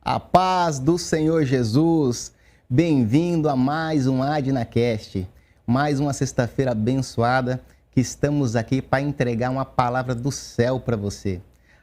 A paz do Senhor Jesus. Bem-vindo a mais um AdnaCast. Mais uma sexta-feira abençoada que estamos aqui para entregar uma palavra do céu para você.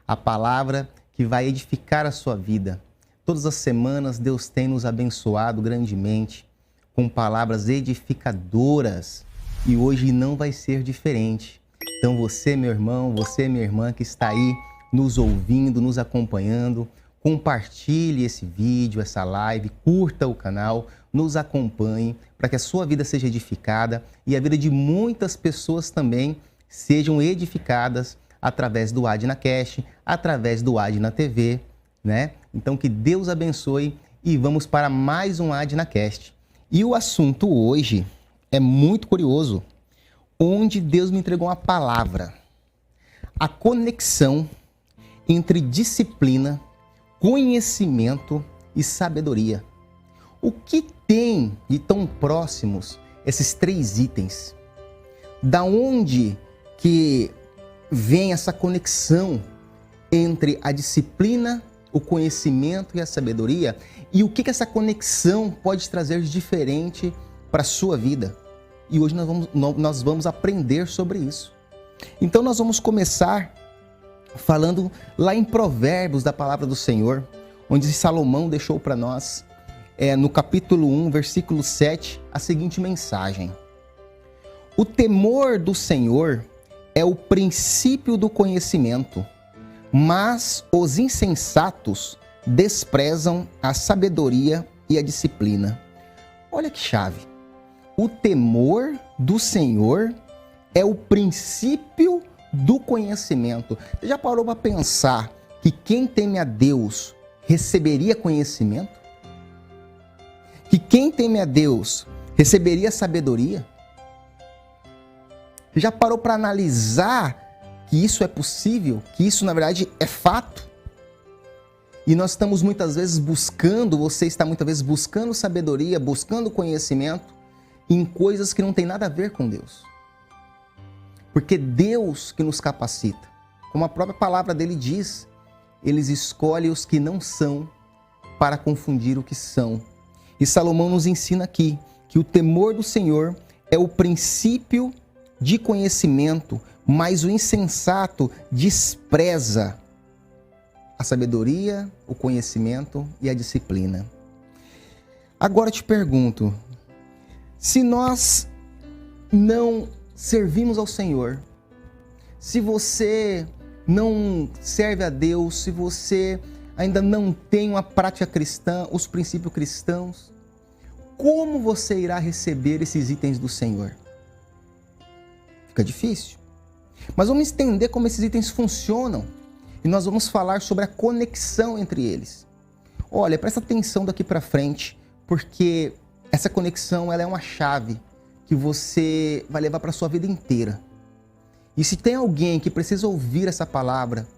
A palavra que vai edificar a sua vida. Todas as semanas Deus tem nos abençoado grandemente com palavras edificadoras e hoje não vai ser diferente. Então você, meu irmão, você, minha irmã que está aí nos ouvindo, nos acompanhando, compartilhe esse vídeo, essa live, curta o canal, nos acompanhe para que a sua vida seja edificada e a vida de muitas pessoas também sejam edificadas através do AdnaCast, através do Adna TV, né? Então que Deus abençoe e vamos para mais um AdnaCast. E o assunto hoje é muito curioso, onde Deus me entregou uma palavra. A conexão entre disciplina, conhecimento e sabedoria. O que tem de tão próximos esses três itens? Da onde que vem essa conexão entre a disciplina, o conhecimento e a sabedoria? E o que essa conexão pode trazer de diferente para a sua vida? E hoje nós vamos aprender sobre isso. Então nós vamos começar falando lá em Provérbios da palavra do Senhor, onde Salomão deixou para nós, no capítulo 1, versículo 7, a seguinte mensagem. O temor do Senhor é o princípio do conhecimento, mas os insensatos desprezam a sabedoria e a disciplina. Olha que chave. O temor do Senhor é o princípio do conhecimento. Você já parou para pensar que quem teme a Deus receberia conhecimento? Que quem teme a Deus receberia sabedoria? Você já parou para analisar que isso é possível? Que isso, na verdade, é fato? E nós estamos muitas vezes buscando, você está muitas vezes buscando sabedoria, buscando conhecimento em coisas que não tem nada a ver com Deus. Porque Deus que nos capacita. Como a própria palavra dele diz, eles escolhem os que não são para confundir o que são. E Salomão nos ensina aqui que o temor do Senhor é o princípio de conhecimento, mas o insensato despreza a sabedoria, o conhecimento e a disciplina. Agora eu te pergunto, se nós não servimos ao Senhor, se você não serve a Deus, se você ainda não tem uma prática cristã, os princípios cristãos, como você irá receber esses itens do Senhor? Fica difícil. Mas vamos entender como esses itens funcionam e nós vamos falar sobre a conexão entre eles. Olha, presta atenção daqui para frente, porque essa conexão ela é uma chave que você vai levar para a sua vida inteira. E se tem alguém que precisa ouvir essa palavra,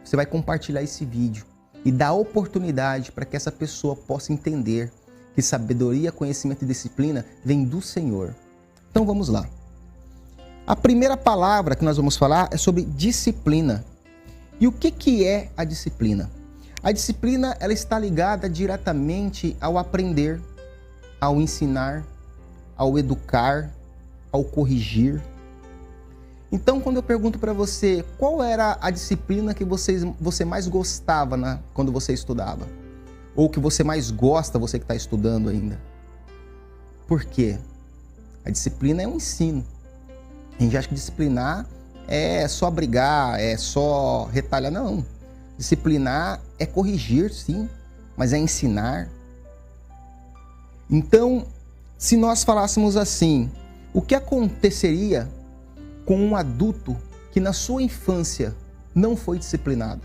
você vai compartilhar esse vídeo e dar oportunidade para que essa pessoa possa entender que sabedoria, conhecimento e disciplina vem do Senhor. Então vamos lá. A primeira palavra que nós vamos falar é sobre disciplina. E o que é a disciplina? A disciplina ela está ligada diretamente ao aprender, ao ensinar, ao educar, ao corrigir. Então, quando eu pergunto para você, qual era a disciplina que você mais gostava quando você estudava? Ou que você mais gosta, você que está estudando ainda? Por quê? A disciplina é um ensino. A gente acha que disciplinar é só brigar, é só retalhar. Não. Disciplinar é corrigir, sim, mas é ensinar. Então, se nós falássemos assim, o que aconteceria com um adulto que na sua infância não foi disciplinado?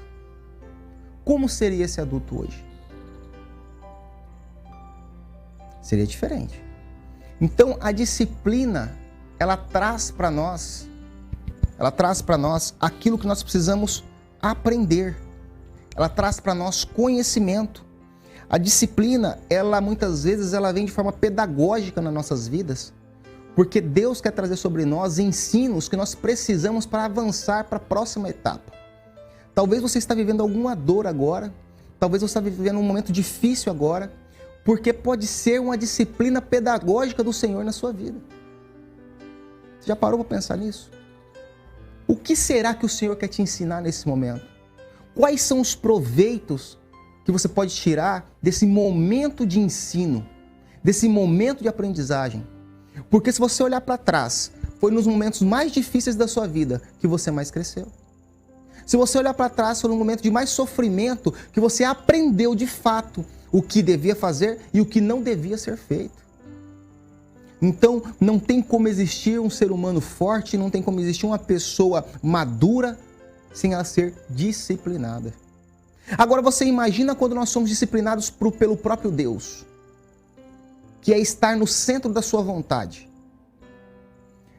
Como seria esse adulto hoje? Seria diferente. Então, a disciplina, ela traz para nós aquilo que nós precisamos aprender. Ela traz para nós conhecimento. A disciplina, ela muitas vezes ela vem de forma pedagógica nas nossas vidas, porque Deus quer trazer sobre nós ensinos que nós precisamos para avançar para a próxima etapa. Talvez você está vivendo alguma dor agora, Talvez você está vivendo um momento difícil agora, porque pode ser uma disciplina pedagógica do Senhor na sua vida. Você já parou para pensar nisso? O que será que o Senhor quer te ensinar nesse momento? Quais são os proveitos que você pode tirar desse momento de ensino, desse momento de aprendizagem? Porque se você olhar para trás, foi nos momentos mais difíceis da sua vida que você mais cresceu. Se você olhar para trás, foi no momento de mais sofrimento que você aprendeu de fato o que devia fazer e o que não devia ser feito. Então, não tem como existir um ser humano forte, não tem como existir uma pessoa madura sem ela ser disciplinada. Agora, você imagina quando nós somos disciplinados pelo próprio Deus, que é estar no centro da sua vontade.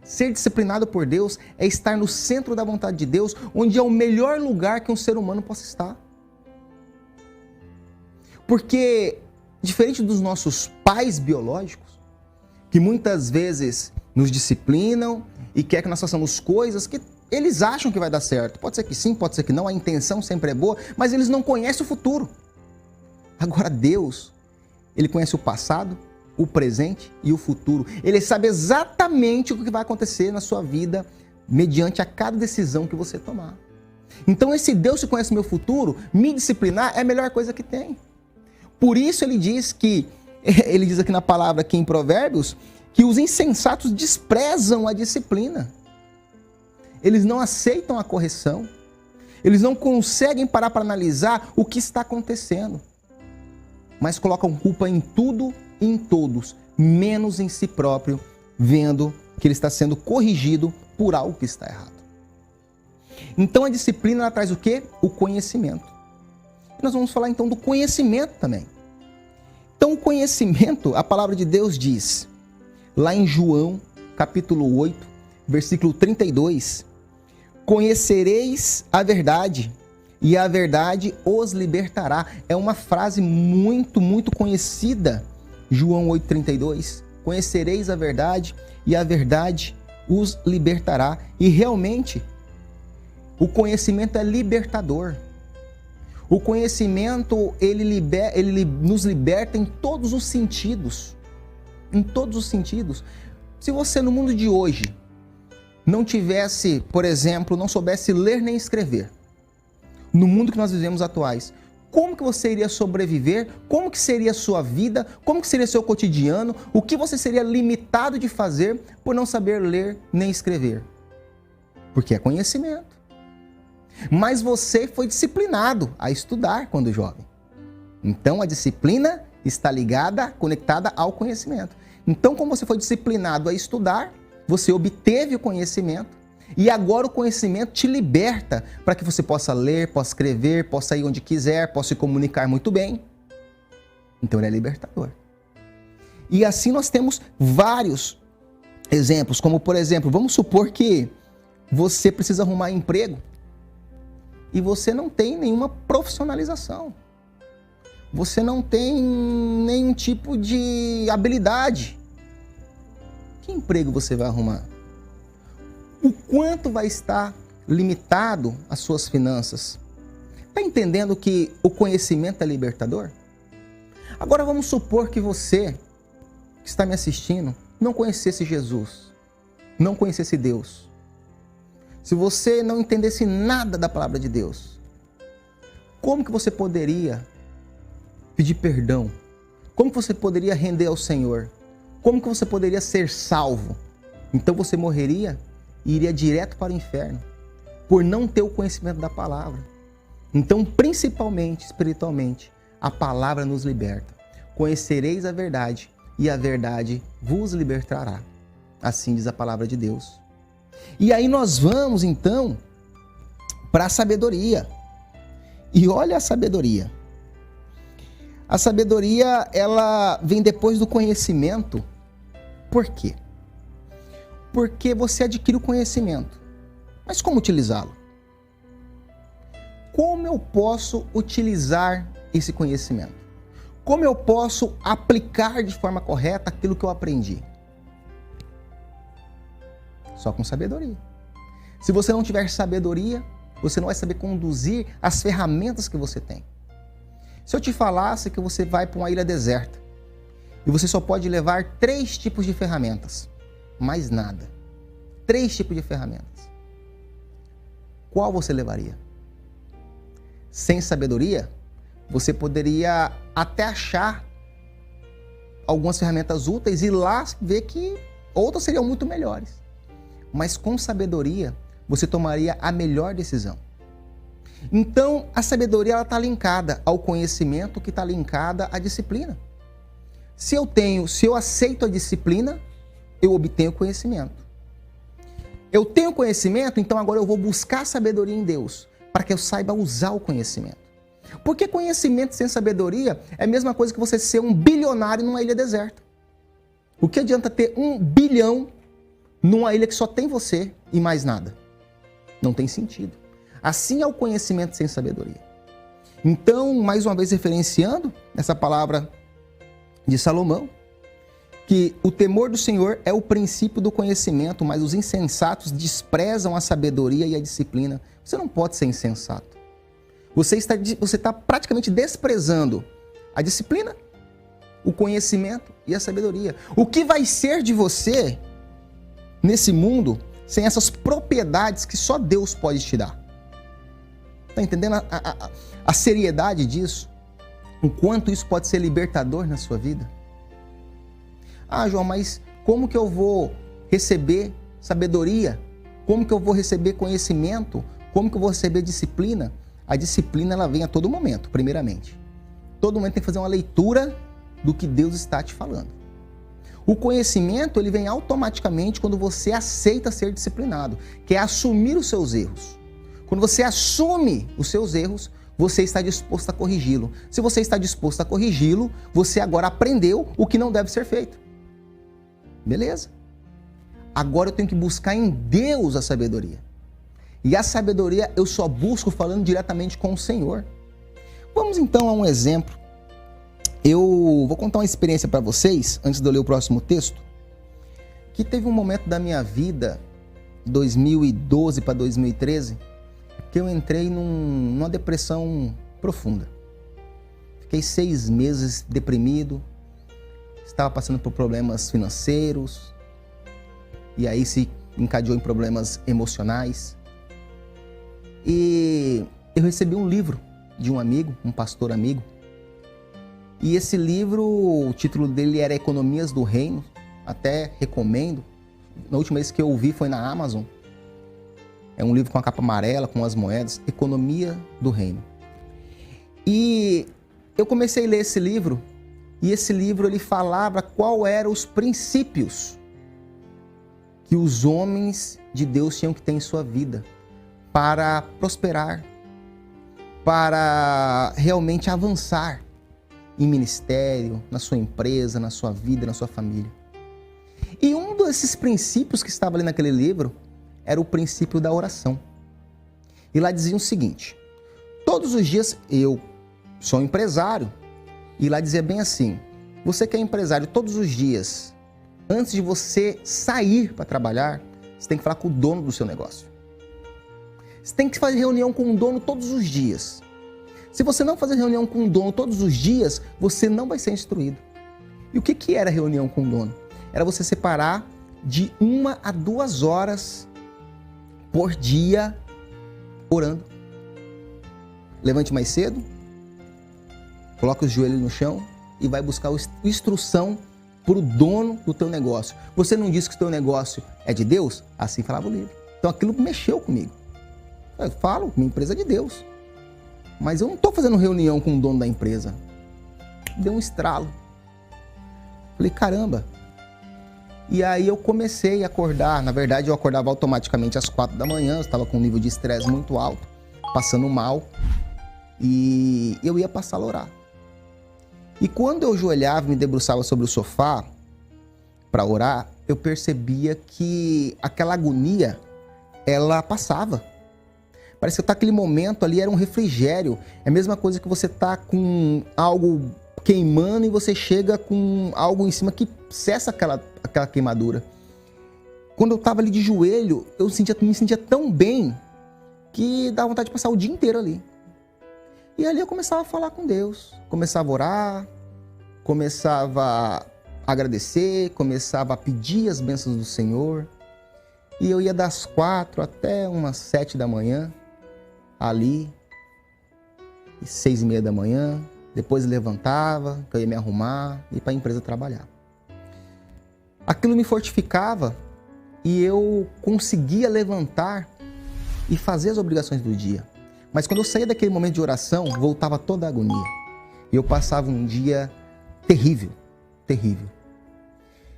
Ser disciplinado por Deus é estar no centro da vontade de Deus, onde é o melhor lugar que um ser humano possa estar. Porque, diferente dos nossos pais biológicos, que muitas vezes nos disciplinam e quer que nós façamos coisas que eles acham que vai dar certo. Pode ser que sim, pode ser que não, a intenção sempre é boa, mas eles não conhecem o futuro. Agora Deus, Ele conhece o passado, o presente e o futuro. Ele sabe exatamente o que vai acontecer na sua vida mediante a cada decisão que você tomar. Então esse Deus que conhece o meu futuro, me disciplinar é a melhor coisa que tem. Por isso ele diz aqui na palavra, aqui em Provérbios, que os insensatos desprezam a disciplina. Eles não aceitam a correção. Eles não conseguem parar para analisar o que está acontecendo. Mas colocam culpa em tudo e em todos, menos em si próprio, vendo que ele está sendo corrigido por algo que está errado. Então a disciplina ela traz o quê? O conhecimento. E nós vamos falar então do conhecimento também. Então o conhecimento, a palavra de Deus diz, lá em João, capítulo 8, versículo 32, conhecereis a verdade, e a verdade os libertará. É uma frase muito, muito conhecida, João 8,32. Conhecereis a verdade, e a verdade os libertará. E realmente, o conhecimento é libertador. O conhecimento, ele nos liberta em todos os sentidos. Em todos os sentidos. Se você, no mundo de hoje, não tivesse, por exemplo, não soubesse ler nem escrever, no mundo que nós vivemos atuais, como que você iria sobreviver? Como que seria a sua vida? Como que seria seu cotidiano? O que você seria limitado de fazer por não saber ler nem escrever? Porque é conhecimento. Mas você foi disciplinado a estudar quando jovem. Então a disciplina está ligada, conectada ao conhecimento. Então, como você foi disciplinado a estudar, você obteve o conhecimento e agora o conhecimento te liberta para que você possa ler, possa escrever, possa ir onde quiser, possa se comunicar muito bem. Então ele é libertador. E assim nós temos vários exemplos, como por exemplo, vamos supor que você precisa arrumar emprego e você não tem nenhuma profissionalização. Você não tem nenhum tipo de habilidade. Que emprego você vai arrumar? O quanto vai estar limitado as suas finanças? Está entendendo que o conhecimento é libertador? Agora vamos supor que você, que está me assistindo, não conhecesse Jesus, não conhecesse Deus. Se você não entendesse nada da palavra de Deus, como que você poderia pedir perdão? Como que você poderia render ao Senhor? Como que você poderia ser salvo? Então você morreria e iria direto para o inferno, por não ter o conhecimento da palavra. Então, principalmente, espiritualmente, a palavra nos liberta. Conhecereis a verdade, e a verdade vos libertará. Assim diz a palavra de Deus. E aí nós vamos, então, para a sabedoria. E olha a sabedoria. A sabedoria, ela vem depois do conhecimento. Por quê? Porque você adquire o conhecimento. Mas como utilizá-lo? Como eu posso utilizar esse conhecimento? Como eu posso aplicar de forma correta aquilo que eu aprendi? Só com sabedoria. Se você não tiver sabedoria, você não vai saber conduzir as ferramentas que você tem. Se eu te falasse que você vai para uma ilha deserta e você só pode levar 3 tipos de ferramentas, mais nada. 3 tipos de ferramentas. Qual você levaria? Sem sabedoria, você poderia até achar algumas ferramentas úteis e lá ver que outras seriam muito melhores. Mas com sabedoria, você tomaria a melhor decisão. Então, a sabedoria está linkada ao conhecimento, que está linkada à disciplina. Se eu aceito a disciplina, eu obtenho conhecimento. Eu tenho conhecimento, então agora eu vou buscar sabedoria em Deus, para que eu saiba usar o conhecimento. Porque conhecimento sem sabedoria é a mesma coisa que você ser um bilionário numa ilha deserta. O que adianta ter 1 bilhão numa ilha que só tem você e mais nada? Não tem sentido. Assim é o conhecimento sem sabedoria. Então, mais uma vez referenciando essa palavra de Salomão, que o temor do Senhor é o princípio do conhecimento, mas os insensatos desprezam a sabedoria e a disciplina. Você não pode ser insensato. Você está praticamente desprezando a disciplina, o conhecimento e a sabedoria. O que vai ser de você nesse mundo sem essas propriedades que só Deus pode te dar? Está entendendo a seriedade disso? O quanto isso pode ser libertador na sua vida? Ah, João, mas como que eu vou receber sabedoria? Como que eu vou receber conhecimento? Como que eu vou receber disciplina? A disciplina, ela vem a todo momento, primeiramente. Todo momento tem que fazer uma leitura do que Deus está te falando. O conhecimento, ele vem automaticamente quando você aceita ser disciplinado, que é assumir os seus erros. Quando você assume os seus erros, você está disposto a corrigi-lo. Se você está disposto a corrigi-lo, você agora aprendeu o que não deve ser feito. Beleza? Agora eu tenho que buscar em Deus a sabedoria. E a sabedoria eu só busco falando diretamente com o Senhor. Vamos então a um exemplo. Eu vou contar uma experiência para vocês, antes de eu ler o próximo texto, que teve um momento da minha vida, 2012 para 2013, que eu entrei numa depressão profunda. Fiquei 6 meses deprimido, estava passando por problemas financeiros, e aí se encadeou em problemas emocionais. E eu recebi um livro de um amigo, um pastor amigo, e esse livro, o título dele era Economias do Reino, até recomendo. Na última vez que eu ouvi foi na Amazon. É um livro com a capa amarela, com as moedas, Economia do Reino. E eu comecei a ler esse livro, e esse livro ele falava qual eram os princípios que os homens de Deus tinham que ter em sua vida para prosperar, para realmente avançar em ministério, na sua empresa, na sua vida, na sua família. E um desses princípios que estava ali naquele livro era o princípio da oração. E lá dizia o seguinte: todos os dias, eu sou empresário, e lá dizia bem assim: você que é empresário, todos os dias, antes de você sair para trabalhar, você tem que falar com o dono do seu negócio. Você tem que fazer reunião com o dono todos os dias. Se você não fazer reunião com o dono todos os dias, você não vai ser instruído. E o que era reunião com o dono? Era você separar de 1 a 2 horas por dia orando. Levante mais cedo, coloque os joelhos no chão e vai buscar instrução para o dono do teu negócio. Você não disse que o teu negócio é de Deus? Assim falava o livro. Então aquilo mexeu comigo. Eu falo, minha empresa é de Deus. Mas eu não estou fazendo reunião com o dono da empresa. Deu um estralo. Falei, caramba. E aí eu comecei a acordar. Na verdade, eu acordava automaticamente às 4 da manhã. Eu estava com um nível de estresse muito alto, passando mal. E eu ia passar a orar. E quando eu ajoelhava e me debruçava sobre o sofá para orar, eu percebia que aquela agonia, ela passava. Parece que tá aquele momento ali, era um refrigério. É a mesma coisa que você tá com algo queimando e você chega com algo em cima que cessa aquela queimadura. Quando eu tava ali de joelho, eu me sentia tão bem que dá vontade de passar o dia inteiro ali. E ali eu começava a falar com Deus, começava a orar, começava a agradecer, começava a pedir as bênçãos do Senhor. E eu ia das 4 até umas 7 da manhã, ali, e 6:30 da manhã. Depois levantava, que eu ia me arrumar e ir para a empresa trabalhar. Aquilo me fortificava e eu conseguia levantar e fazer as obrigações do dia. Mas quando eu saía daquele momento de oração, voltava toda a agonia. E eu passava um dia terrível, terrível.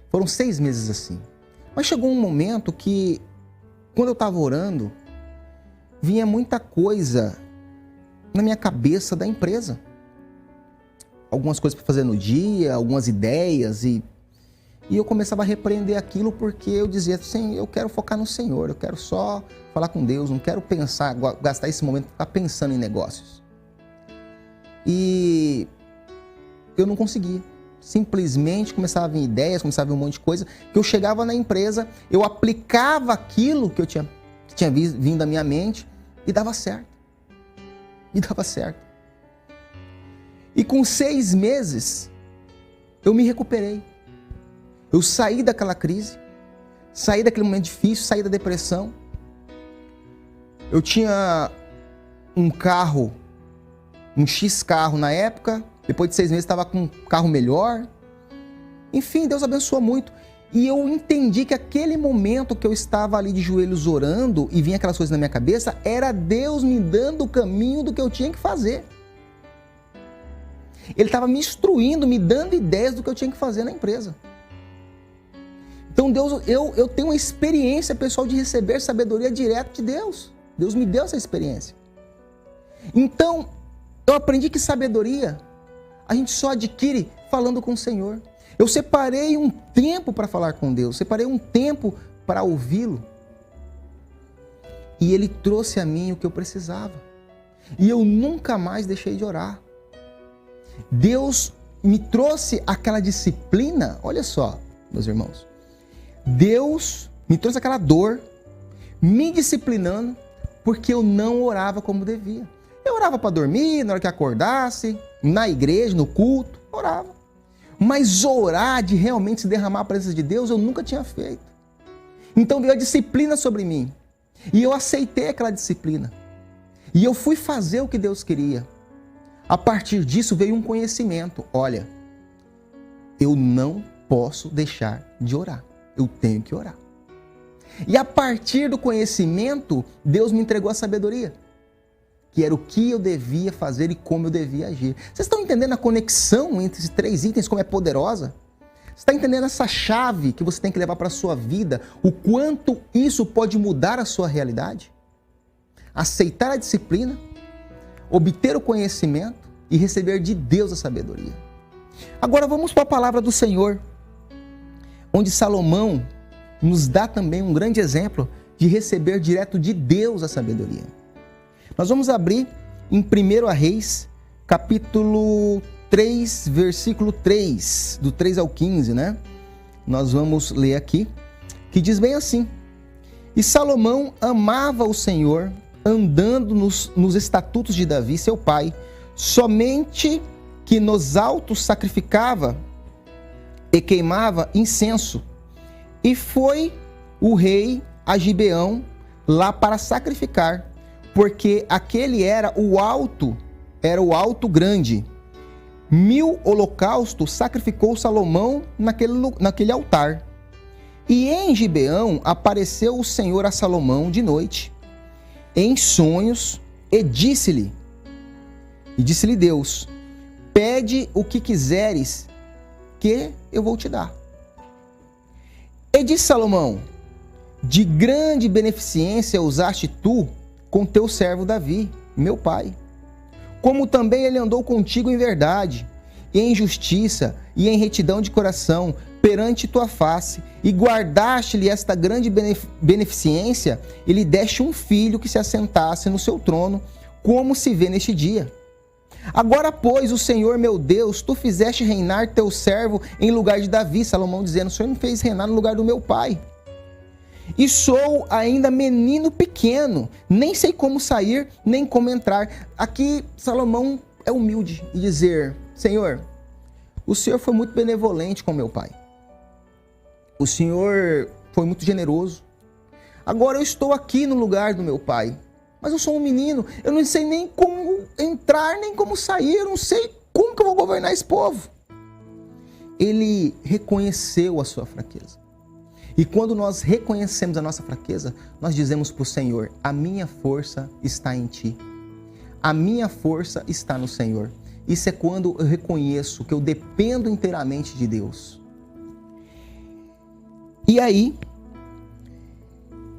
Foram 6 meses assim. Mas chegou um momento que, quando eu estava orando, vinha muita coisa na minha cabeça da empresa. Algumas coisas para fazer no dia, algumas ideias, e eu começava a repreender aquilo porque eu dizia assim, eu quero focar no Senhor, eu quero só falar com Deus, não quero pensar, gastar esse momento para ficar pensando em negócios. E eu não conseguia. Simplesmente começava a vir ideias, começava a vir um monte de coisa, que eu chegava na empresa, eu aplicava aquilo que tinha vindo da minha mente e dava certo. E dava certo. E com 6 meses, eu me recuperei. Eu saí daquela crise, saí daquele momento difícil, saí da depressão. Eu tinha um carro, um X carro na época, depois de 6 meses estava com um carro melhor. Enfim, Deus abençoou muito. E eu entendi que aquele momento que eu estava ali de joelhos orando e vinha aquelas coisas na minha cabeça, era Deus me dando o caminho do que eu tinha que fazer. Ele estava me instruindo, me dando ideias do que eu tinha que fazer na empresa. Então Deus, eu tenho uma experiência pessoal de receber sabedoria direto de Deus. Deus me deu essa experiência. Então, eu aprendi que sabedoria a gente só adquire falando com o Senhor. Eu separei um tempo para falar com Deus, separei um tempo para ouvi-lo. E Ele trouxe a mim o que eu precisava. E eu nunca mais deixei de orar. Deus me trouxe aquela disciplina, olha só, meus irmãos. Deus me trouxe aquela dor, me disciplinando, porque eu não orava como devia. Eu orava para dormir, na hora que acordasse, na igreja, no culto, orava. Mas orar de realmente se derramar a presença de Deus, eu nunca tinha feito. Então veio a disciplina sobre mim. E eu aceitei aquela disciplina. E eu fui fazer o que Deus queria. A partir disso veio um conhecimento. Olha, eu não posso deixar de orar. Eu tenho que orar. E a partir do conhecimento, Deus me entregou a sabedoria. Que era o que eu devia fazer e como eu devia agir. Vocês estão entendendo a conexão entre esses 3 itens, como é poderosa? Você está entendendo essa chave que você tem que levar para a sua vida? O quanto isso pode mudar a sua realidade? Aceitar a disciplina, obter o conhecimento e receber de Deus a sabedoria. Agora vamos para a palavra do Senhor, onde Salomão nos dá também um grande exemplo de receber direto de Deus a sabedoria. Nós vamos abrir em 1 Reis, capítulo 3, versículo 3, do 3 ao 15, né? Nós vamos ler aqui, que diz bem assim: E Salomão amava o Senhor, andando nos estatutos de Davi, seu pai, somente que nos altos sacrificava e queimava incenso. E foi o rei a Gibeão lá para sacrificar, porque aquele era o alto grande. 1000 holocaustos sacrificou Salomão naquele altar. E em Gibeão apareceu o Senhor a Salomão de noite, em sonhos, e disse-lhe Deus: pede o que quiseres, que eu vou te dar. E disse Salomão: de grande beneficência usaste tu com teu servo Davi, meu pai. Como também ele andou contigo em verdade, e em justiça, e em retidão de coração, perante tua face, e guardaste-lhe esta grande beneficência, e lhe deste um filho que se assentasse no seu trono, como se vê neste dia. Agora, pois, o Senhor meu Deus, tu fizeste reinar teu servo em lugar de Davi. Salomão dizendo: o Senhor me fez reinar no lugar do meu pai. e sou ainda menino pequeno, nem sei como sair, nem como entrar. Aqui Salomão é humilde e dizer: Senhor, o Senhor foi muito benevolente com meu pai. O Senhor foi muito generoso. Agora eu estou aqui no lugar do meu pai, mas eu sou um menino, eu não sei nem como entrar, nem como sair, eu não sei como que eu vou governar esse povo. Ele reconheceu a sua fraqueza. E quando nós reconhecemos a nossa fraqueza, nós dizemos para o Senhor: a minha força está em ti. A minha força está no Senhor. Isso é quando eu reconheço que eu dependo inteiramente de Deus. E aí,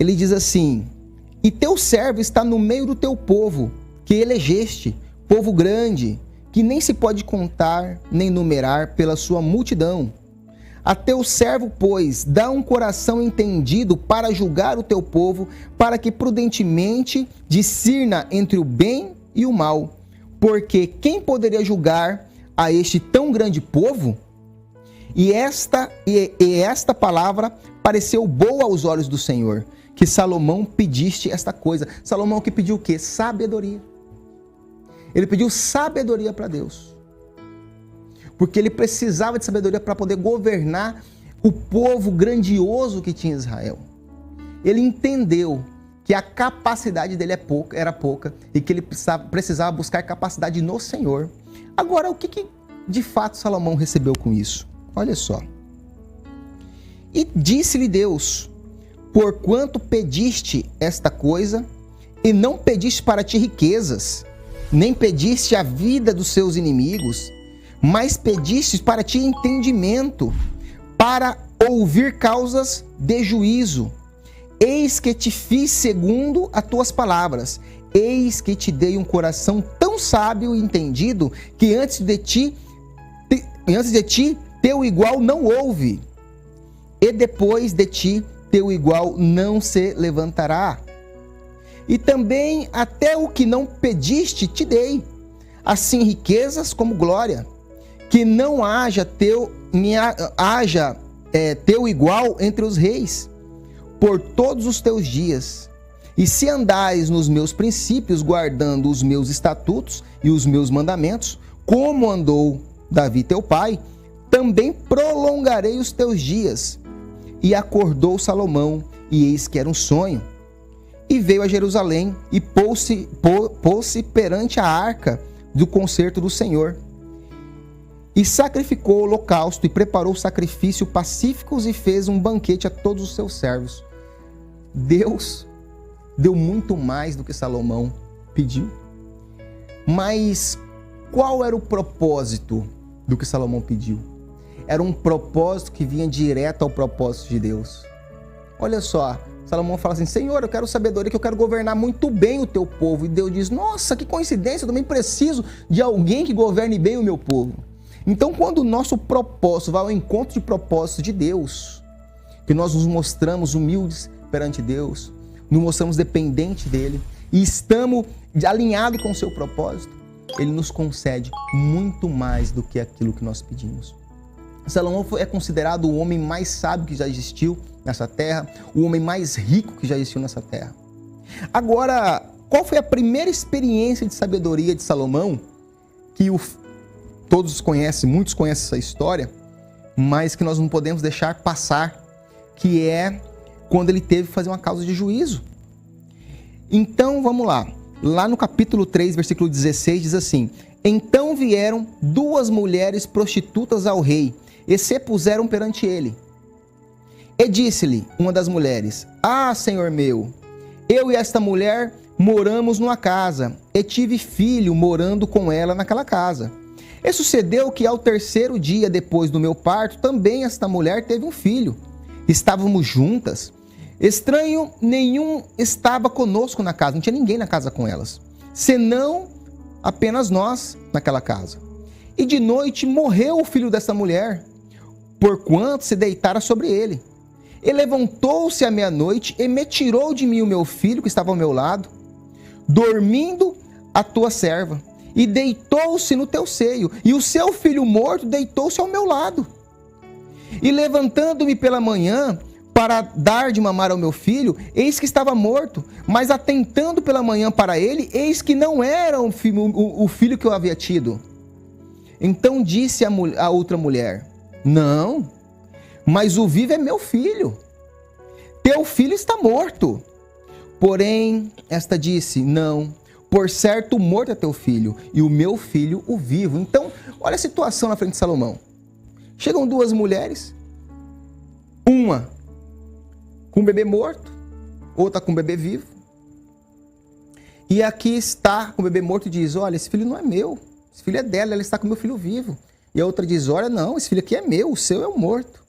ele diz assim: e teu servo está no meio do teu povo, que elegeste, povo grande, que nem se pode contar nem numerar pela sua multidão. A teu servo, pois, dá um coração entendido para julgar o teu povo, para que prudentemente discirna entre o bem e o mal. Porque quem poderia julgar a este tão grande povo? E esta palavra pareceu boa aos olhos do Senhor, que Salomão pediste esta coisa. Salomão que pediu o quê? Sabedoria. Ele pediu sabedoria para Deus. Porque ele precisava de sabedoria para poder governar o povo grandioso que tinha Israel. Ele entendeu que a capacidade dele era pouca e que ele precisava buscar capacidade no Senhor. Agora, o que de fato Salomão recebeu com isso? Olha só. E disse-lhe Deus: porquanto pediste esta coisa, e não pediste para ti riquezas, nem pediste a vida dos seus inimigos, mas pediste para ti entendimento, para ouvir causas de juízo. Eis que te fiz segundo as tuas palavras. Eis que te dei um coração tão sábio e entendido, que antes de ti teu igual não houve, e depois de ti teu igual não se levantará. E também até o que não pediste te dei, assim riquezas como glória, que não haja teu igual entre os reis, por todos os teus dias. E se andares nos meus princípios, guardando os meus estatutos e os meus mandamentos, como andou Davi teu pai, também prolongarei os teus dias. E acordou Salomão, e eis que era um sonho. E veio a Jerusalém, e pôs-se perante a arca do concerto do Senhor. E sacrificou o holocausto, e preparou sacrifício pacíficos, e fez um banquete a todos os seus servos. Deus deu muito mais do que Salomão pediu. Mas qual era o propósito do que Salomão pediu? Era um propósito que vinha direto ao propósito de Deus. Olha só, Salomão fala assim: Senhor, eu quero sabedoria, que eu quero governar muito bem o teu povo. E Deus diz: nossa, que coincidência, eu também preciso de alguém que governe bem o meu povo. Então, quando o nosso propósito vai ao encontro de propósito de Deus, que nós nos mostramos humildes perante Deus, nos mostramos dependentes dele e estamos alinhados com o seu propósito, ele nos concede muito mais do que aquilo que nós pedimos. Salomão é considerado o homem mais sábio que já existiu nessa terra, o homem mais rico que já existiu nessa terra. Agora, qual foi a primeira experiência de sabedoria de Salomão, que todos conhecem, muitos conhecem essa história, mas que nós não podemos deixar passar, que é quando ele teve que fazer uma causa de juízo. Então, vamos lá. Lá no capítulo 3, versículo 16, diz assim: então vieram duas mulheres prostitutas ao rei, e se puseram perante ele. E disse-lhe uma das mulheres: ah, senhor meu, eu e esta mulher moramos numa casa, e tive filho morando com ela naquela casa. E sucedeu que ao terceiro dia depois do meu parto, também esta mulher teve um filho. Estávamos juntas. Estranho nenhum estava conosco na casa, não tinha ninguém na casa com elas, senão apenas nós naquela casa. E de noite morreu o filho dessa mulher, porquanto se deitara sobre ele. E levantou-se à meia-noite e me tirou de mim o meu filho que estava ao meu lado, dormindo a tua serva, e deitou-se no teu seio, e o seu filho morto deitou-se ao meu lado. E levantando-me pela manhã, para dar de mamar ao meu filho, eis que estava morto, mas atentando pela manhã para ele, eis que não era o filho que eu havia tido. Então disse a outra mulher: não, mas o vivo é meu filho. Teu filho está morto. Porém, esta disse: não, por certo o morto é teu filho, e o meu filho o vivo. Então, olha a situação na frente de Salomão. Chegam duas mulheres, uma com o bebê morto, outra com o bebê vivo. E aqui está com o bebê morto e diz: olha, esse filho não é meu, esse filho é dela, ela está com o meu filho vivo. E a outra diz: olha, não, esse filho aqui é meu, o seu é o morto.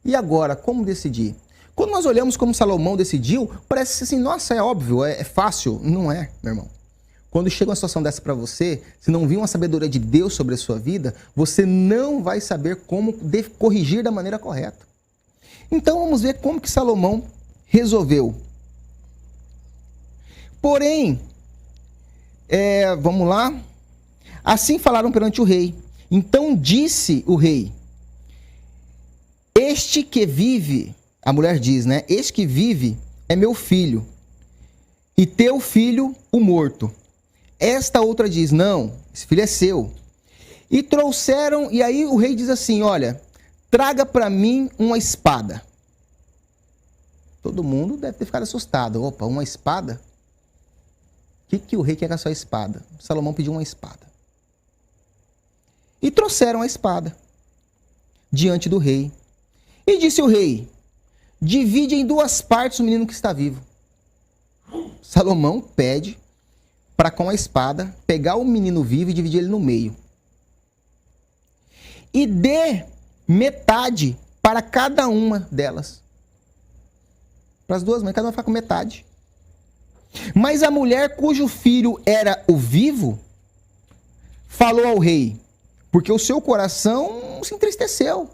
E agora, como decidir? Quando nós olhamos como Salomão decidiu, parece assim, nossa, é óbvio, é fácil. Não é, meu irmão. Quando chega uma situação dessa para você, se não vir uma sabedoria de Deus sobre a sua vida, você não vai saber como corrigir da maneira correta. Então vamos ver como que Salomão resolveu. Porém, vamos lá. Assim falaram perante o rei. Então disse o rei: este que vive, a mulher diz, né? Este que vive é meu filho, e teu filho o morto. Esta outra diz: não, esse filho é seu. E trouxeram, e aí o rei diz assim: olha, traga para mim uma espada. Todo mundo deve ter ficado assustado. Opa, uma espada? O que o rei quer com a sua espada? Salomão pediu uma espada. E trouxeram a espada diante do rei. E disse o rei: divide em duas partes o menino que está vivo. Salomão pede para, com a espada, pegar o menino vivo e dividir ele no meio. E dê metade para cada uma delas. Para as duas mães, cada uma fica com metade. Mas a mulher cujo filho era o vivo, falou ao rei, porque o seu coração se entristeceu.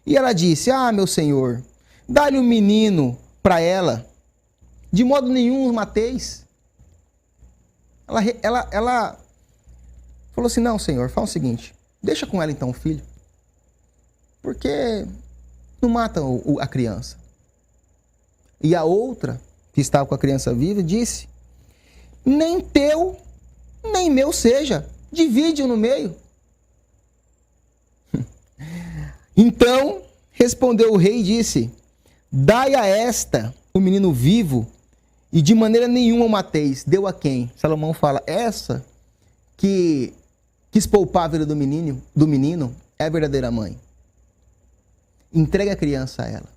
E ela disse: ah, meu senhor, dá-lhe o menino para ela, de modo nenhum os mateis. Ela falou assim: não, senhor, fala o seguinte, deixa com ela então o filho, porque não mata a criança. E a outra, que estava com a criança viva, disse: nem teu, nem meu seja, divide-o no meio. Então respondeu o rei e disse: dai a esta o menino vivo, e de maneira nenhuma o mateis. Deu a quem? Salomão fala: essa que quis poupar a vida do menino é a verdadeira mãe. Entrega a criança a ela.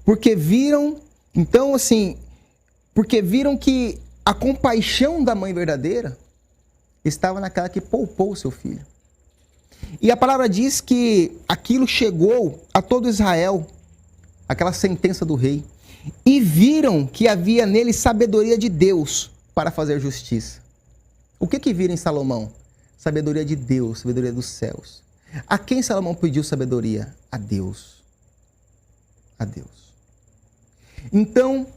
Porque viram, então assim, porque viram que a compaixão da mãe verdadeira estava naquela que poupou o seu filho. E a palavra diz que aquilo chegou a todo Israel, aquela sentença do rei, e viram que havia nele sabedoria de Deus para fazer justiça. O que viram em Salomão? Sabedoria de Deus, sabedoria dos céus. A quem Salomão pediu sabedoria? A Deus. A Deus. Então,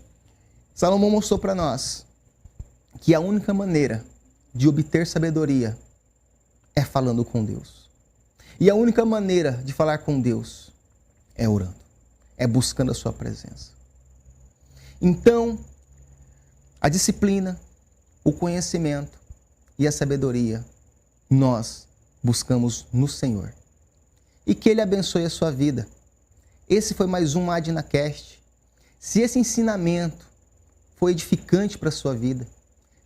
Salomão mostrou para nós que a única maneira de obter sabedoria é falando com Deus. E a única maneira de falar com Deus é orando, é buscando a sua presença. Então, a disciplina, o conhecimento e a sabedoria, nós buscamos no Senhor. E que Ele abençoe a sua vida. Esse foi mais um AdnaCast. Se esse ensinamento foi edificante para a sua vida,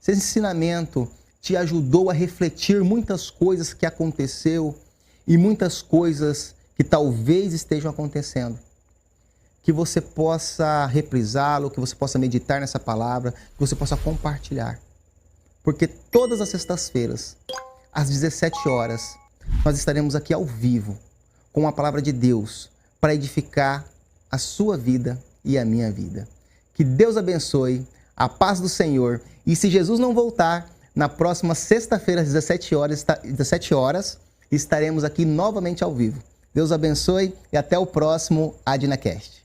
se esse ensinamento te ajudou a refletir muitas coisas que aconteceu e muitas coisas que talvez estejam acontecendo, que você possa reprisá-lo, que você possa meditar nessa palavra, que você possa compartilhar. Porque todas as sextas-feiras, às 17 horas, nós estaremos aqui ao vivo com a palavra de Deus para edificar a sua vida e a minha vida. Que Deus abençoe, a paz do Senhor. E se Jesus não voltar, na próxima sexta-feira, às 17 horas, estaremos aqui novamente ao vivo. Deus abençoe e até o próximo AdnaCast.